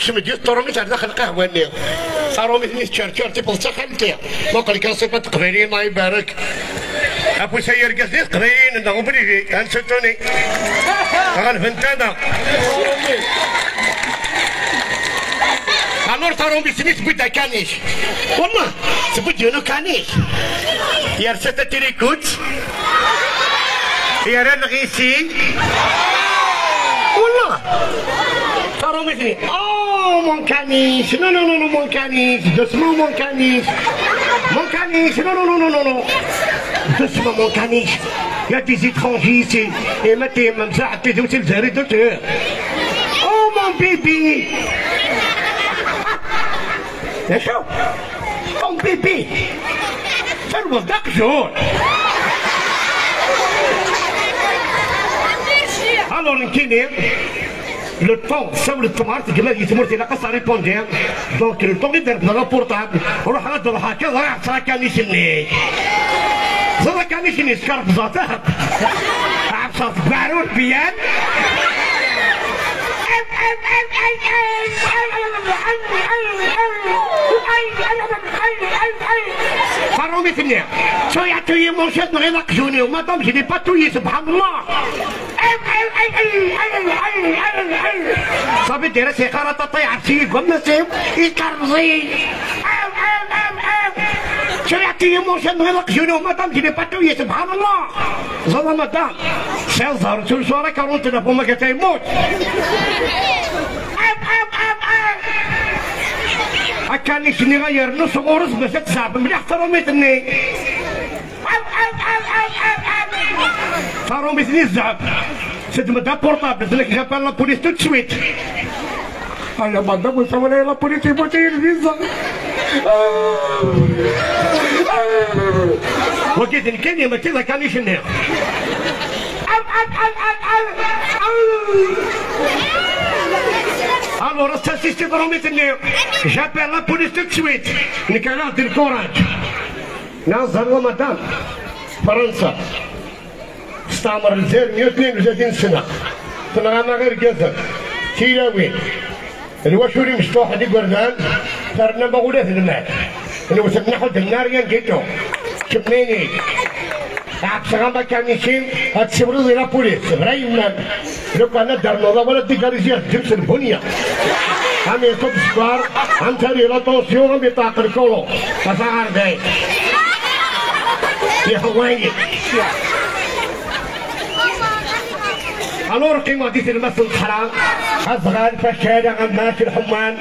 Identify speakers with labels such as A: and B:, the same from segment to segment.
A: كشم ديال الطروميت على داخل القهوه ني طروميت ني تشرشر تيبل حتى خالتي ما قال لك صفه قبيلين الله يبارك ابو سير قصدي قبيلين انا غبري غنشتوني غنفنت انا الور طروميت ني تبدا كانيش والله تبدا كانيش يا رسالة تريكوت يا ران غيسي والله طروميتني مون كانيش نو نو نو مون كانيش دسمو مون كانيش مون كانيش نو نو نو نو نو دسمو مون كانيش يا دي زيترونجي سي اي ما تي مساعد تي دوتي الجزائري دوتي مون بيبي يا شو مون بيبي تروح داك جور alors nkini le temps ساو الطماط قبل يتمرت الى قصه ريبوندير دونك لو طون يدير بلا بورطابل روح هضر هكا ضيع تراكانيش ني تراكانيش ني سكرب زاته عبصات بارون بيان قالوا مثلي شو يعطي مرشد غير نقجوني وما دامش لي باتوي سبحان الله صافي دايره سيقاره تطيع بسيك قمنا سيب يكرزي شو يعطي مرشد غير نقجوني وما دامش لي باتوي سبحان الله زاد مدام سيظهر كل صوره كرونت له ما كتيموت هكا نشني غير نص غرز باش تصعب مليح طروميتني طروميتني الزعب سد مدا بورطابل دلك جابال لابوليس تو تسويت انا مدام وصور لي لابوليس يبوتي الفيزا وقيت نكني ما كذا كان يشني Alors, ça c'est طروميتني j'appelle la police tout de suite نكالات دي الكوراج ناظر رمضان فرنسا استعمر الجزائر 132 سنة طلعنا غير جزر تيلاوين الواشوري مفتوح هذيك وردان صرنا مغولات المال اللي وصلنا حد النار ينقيتو شفنيني عبسغا كاميشين هتسبروا لي لابوليس برايم لو كان دار نوضه ولا ديكاريزير جبس البنيه عم يصب سكر عم تري لا طونسيون عم يطاق الكولو فصار داي يا هواي الور قيمة ديت المسجد الحرام أصغر فشارع عماش الحمان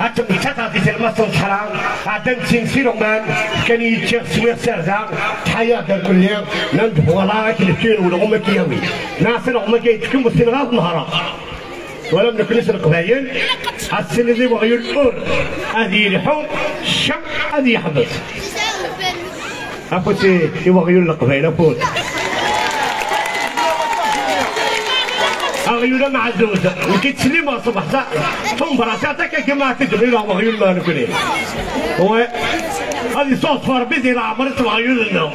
A: أتم شتا ديت المسجد الحرام عدم سنسير مان كان يتشيخ سوير سرزا حياة الكلية نند ولا كلفتين ولا أمك يومي ناس الأمك يتكلم السنغاز نهارا ولم نكن نسرق باين السنة ذي وغير الأور هذه لحوم الشم هذه يحبس أفوتي يوغير القبائل أفوت أغيولا مع الزوجة وكيت سليمة صبح ساعة ثم براساتك كما تجري له وغيول ما نكونين هو هذه صوت فربيزي العمر اسمه غيول النوم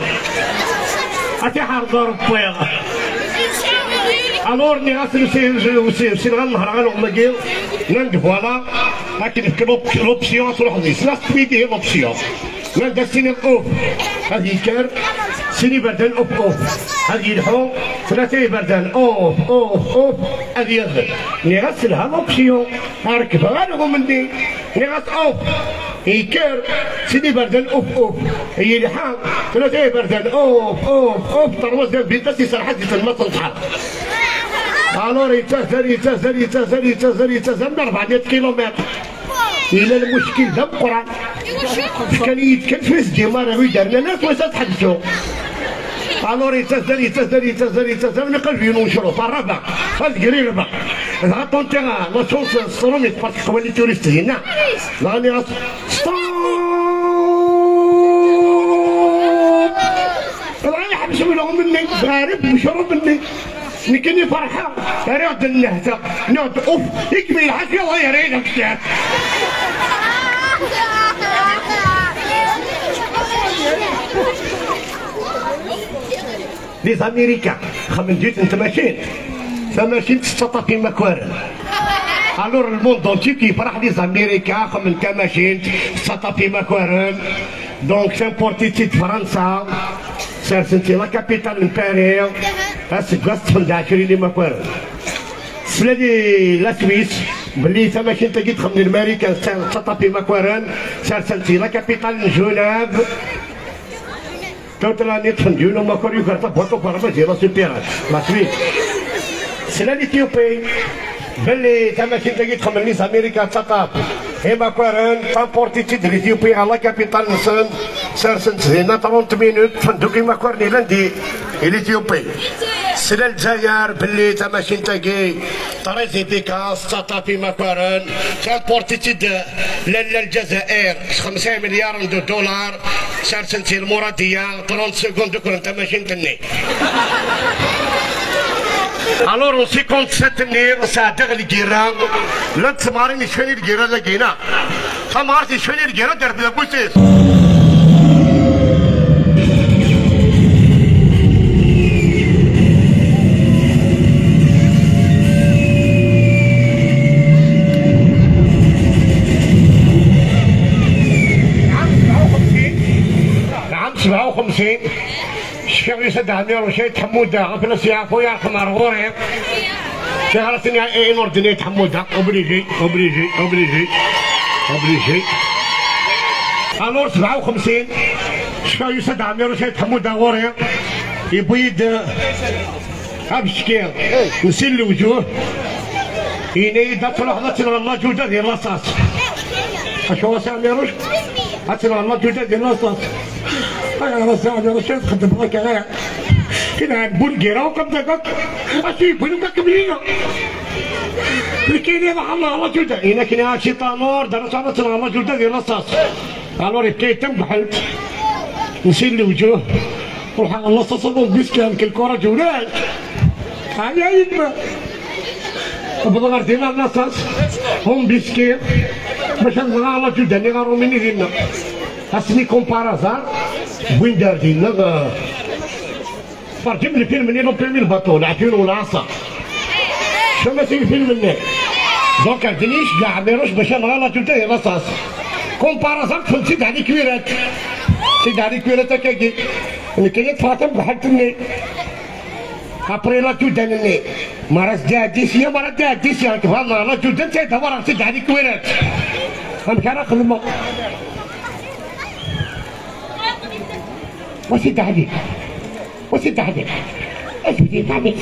A: أتي حرضر بويغة الور نغسل سيرغان نهرغان ومجيل نند فوالا لكن في لوبسيون تروح ديس لاست ميدي هي لوبسيون نند سيني الأوف هذه كار سيني بردان أوف أوف هذه الحو ثلاثة بردان أوف أوف أوف هذه يغل نغسلها لوبسيون هركبها غالغو مني نغس أوف يكار سيني بردان أوف أوف هي الحال ثلاثة بردان أوف أوف أوف تروز ديال بيتا سيسرحات ديال المطر الحال الور يتزل من 400 كيلومتر الى المشكل ذا القران كان يتكلفز ديما راه يدارنا ناس واش تحدثوا الور يتزل من قلبي ونشرو الربع الكري ربع غطون تاع لا شونس الصرومي باسكو خوالي توريست هنا راني راني حبسوا لهم مني غارب وشرب مني نكني فرحة رياض النهزة نقعد اوف يكمل الحكي الله يرينا كتاب ليز امريكا خمن جيت انت ماشين تستطيع في مكوارن الور الموند اونتي كيفرح لي زاميريكا من تماشين سطافي ماكوارن دونك سامبورتيتي فرنسا سارسنتي لا كابيتال من باريس اسكاس تفندعشري لي ماكوارن سلالي لا سويس بلي تماشين تجي تخمن الماريكان سطافي ماكوارن سارسنتي لا كابيتال من جنيف توتلا نيتفن ديونو ماكوريو كارتا بوتو بارما ديال سوبيرات لا سويس سلالي اثيوبي بلي تماشين تجي تخمن لي امريكا سطافي هما كوارن تامبورتيتي ديال اثيوبي على كابيتال نسن سارسنت زينا 30 مينوت فندوكي ما كوارني لاندي الاثيوبي سلا الجزائر بلي تماشين تاكي طريزي بيكاس سطافي ما كوارن تامبورتيتي لالا الجزائر 5 مليار دولار سارسنتي المراديه 30 سكوند كون تماشين تني الور 57 نير صادق الجيران لا تسمارين شويه الجيران لقينا تمارتي شويه الجيران درب لابوسيس نعم 57 شكرا يسدها ميرو شي تحمودا غفل سيافو يا خمار غوري شهرتني اي نوردني تحمودا اوبليجي اوبليجي اوبليجي اوبليجي الور 57 شكرا يسدها ميرو شي تحمودا غوري يبيد ابشكير نسيل الوجوه ينيد تروح تلغى الله جوده ديال لاصاص اشوا ساميروش تلغى الله جوده ديال لاصاص انا ساميروش تخدم لك غير كنا نقول كيرا وقبضك اشي بنوك كبيره لكن يا الله جوده هنا كنا شي طانور درس على تلغى الله جوده ديال لاصاص الور بكيت بحلت نسيل الوجوه روح على لاصاص بيسكان كل كره جولات هيا يما بضغط ديال اللاصاص هم بيسكير باش نلغى على جوده اللي غارو مني ديالنا اسمي كومبارازار وين دار ديالنا فرجم لي فيلم اللي نوبيمي الباطو العفير والعصا شو ما تيجي فيلم مني دونك عندنيش كاع ميروش باش نلغى على جوده ديال اللاصاص كومبارازار تفلسيت على كويرات سيد على كويرات هكاكي اللي كاين فاطم بحال ابري لا جوده نني مرات داديسيا مرات داديسيا كفا لا جوده انت دابا سيد عليك ويرات انا كان خدمه وسيد عليك وسيد عليك اش بديت عليك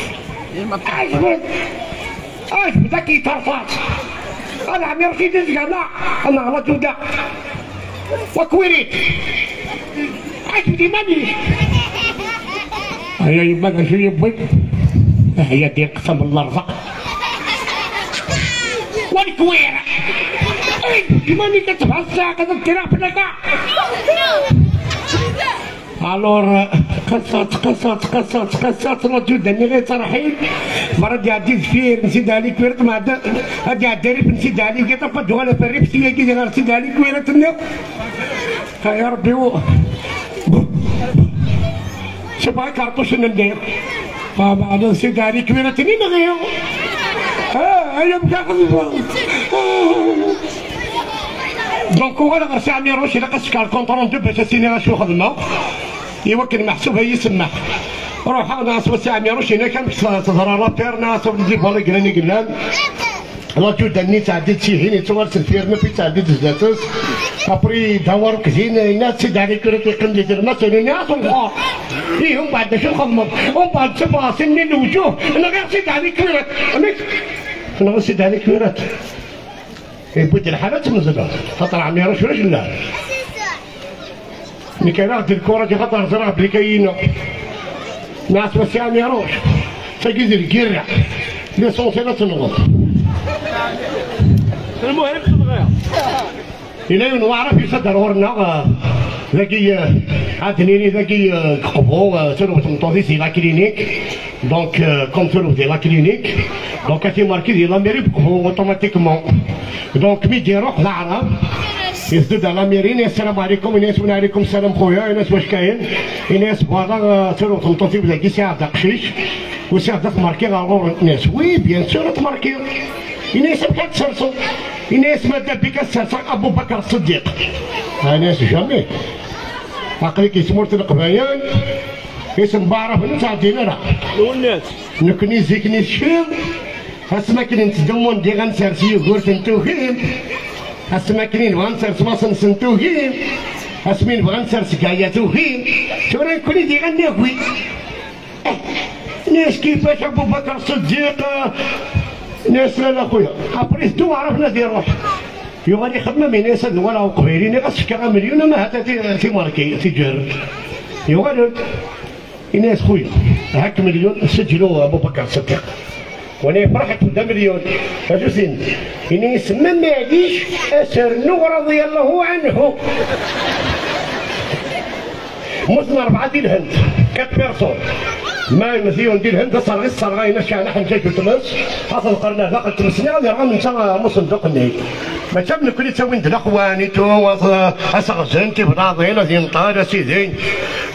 A: اش بدك يطرفات انا عمي رشيد لا انا على جوده وكويريت اش بدي ماني هيا يما شو يبغي هي دي قسم الله رزق والكويرة اي ماني كتبع الساعة كتبتنا في النكاع الور قصات لا جوده اني غير ترحيل مرة دي زفير نسيت عليك كويرت مع هادي عالدريب نسيت عليك كي طفدوها انا في الريف سيا كي غير نسيت عليك كويرت يا ربي شوف هاي كارطوش ندير انا نسيت عليك كبيرتني نغيو هيا مكاخذ دونك هو انا غير سامي روش الا قسك الكونطرون دو باش اسيني غاشو خدمه يوكل محسوب هي يسمح روح انا ناس سامي روش هنا كان تظهر لا بير ناس نجيب بالي قلاني قلان لا جوده ني تعديت شي هيني توارس الفيرنا في تعديت زاتوس ابري دور كزين الناس تسد عليك يقيم لي دير مثلا ناس وخا ايه هم بعد شو خدموا هم بعد سبع سنين الوجوه انا غير سد عليك كويرات انا غير سد عليك كويرات بيت الحالات منزلات خاطر عمي رش لا ملي كيناخد الكره دي خاطر زرع بلي كاينه ناس وسامي روش تجيز الكرع لي صوصينا تنغط المهم تنغير إلا نعرف يصدر ورنا ذاكي عادنيني ذاكي قبو سيرو تنطوزي سي لا كلينيك دونك كوم سيرو دي لا كلينيك دونك كاتي ماركي دي لاميري بقبو اوتوماتيكمون دونك مي يروح العرب يزدد على ميرين السلام عليكم الناس وعليكم السلام خويا الناس واش كاين الناس بغا سيرو تنطوزي بذاكي ساعه داكشيش وساعه داك ماركي غالور الناس وي بيان سور تماركي الناس بقات تسرسو، الناس مادا بك تسرسو ابو بكر الصديق، الناس جامي عقلي كيسمورت القبايان اسم بعرف نتاع دينارا
B: الناس
A: نكني زيكني الشيل هسماكنين تدمون دي غنسرسي وقرت نتوهيم هسماكنين غنسرس مصن سنتوهيم هسمين غنسرس كايا توهيم شورا نكوني دي غناوي ناس كيفاش ابو بكر الصديق ناس لا خويا ابريس دو عرفنا دي روح يو غادي خدمه من ناس هذو ولا قبيلين غاسكا مليون ما هتا تي ماركي تجار يو غادي الناس خويا هاك مليون سجلوا ابو بكر الصديق وانا فرحت بدا مليون فجوزين اني يسمى معليش اثر نور رضي الله عنه مسنا 4 ديال الهند 4 بيرسون ما مزيون ديال الهند صار غير صار غاينا شحال حنا جاي تمس اصلا قرنا لا قلت مسني غادي راه من تما مصندوق النيل ما تم كل تسوي ندير اخوانيتو اسغزنتي بناضين ديال نطار سيدي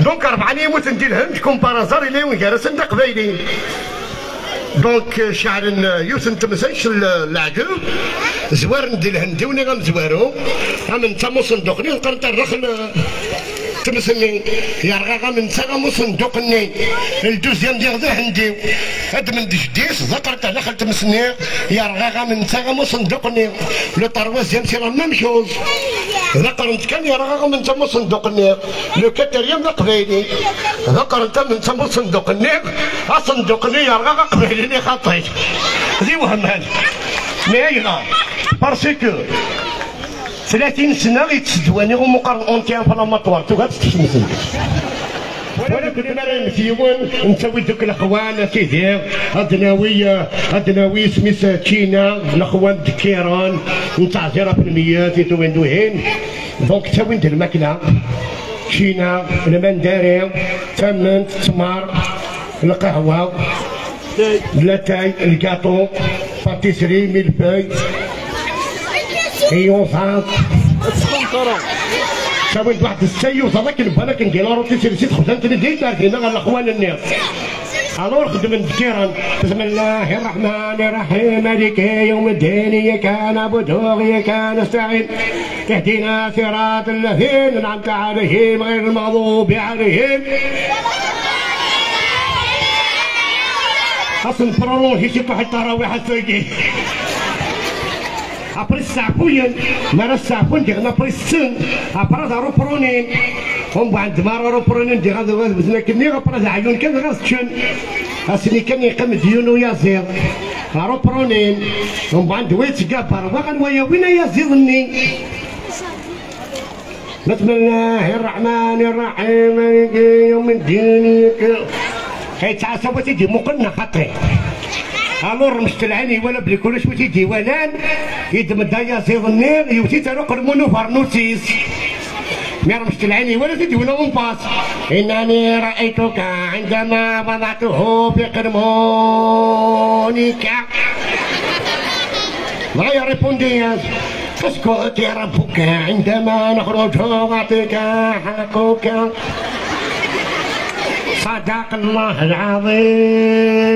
A: دونك 4 يموت ندير الهند كومبارازار الى وين جالس انت قبايلين دونك شعر يوسن تمسيش العقل زوار ندير الهندي وني غنزوارو من تما صندوقني نقدر نرخل تمسني يا رغا من تما صندوقني الدوزيام ديال ذا هندي هاد من دجديس ذكرت على خل تمسني يا رغا من تما صندوقني لو طروازيام سي لا ميم شوز ذكرت كان يا رغا من تما صندوقني لو كاتريام ذا قبايلي ذكرت من تما صندوقني صندوقني يا رغا قبايلي خطيت ذي وهمان مايغا باسكو 30 سنه غيتسدواني ومقارن اونتي انفلاماتوار تو غاتستشمسن وانا كنت انا مزيون نسوي دوك الاخوان سيدي ادناوي سميس تشينا الاخوان دكيران نتاع 0% تو ويندوهين دونك تسوي ندير الماكله تشينا المنداري تمنت تمر القهوه لاتاي الكاطو باتيسري ميلفاي ايوصات
B: السكنطرة
A: سويت واحد السيوصه ذاك بالك ندير روتي سيرسيت خدمت ندير دارتينا غير الاخوان الناس الور خدم ذكيرا بسم الله الرحمن الرحيم مالك يوم الدين اياك نعبد واياك نستعين اهدنا صراط الذين انعمت عليهم غير المغضوب عليهم اصلا برولونجي شي واحد التراويح الساقي après السعفوين مرة السعفون دي غنا بريسن après دارو برونين هم بعد مرة رو برونين دي غادي بزنا كني après عيون كان غاسشن اسني كان يقام ديونو يا زير دارو برونين هم بعد ويت قابر وغن ويا وين يا زيرني بسم الله الرحمن الرحيم مالك يوم الدين هي تعصبوا تيجي مقلنا خطري الور مستلعني ولا بلي كلش وتي ديوانان يدمد يا زيد النير يوتي تروق المونو فارنوسيس مير مستلعني ولا تدي ولا اونباس انني رايتك عندما وضعته في قرمونك لا ريبوندياز اسكت يا ربك عندما نخرج اعطيك حقك صدق الله العظيم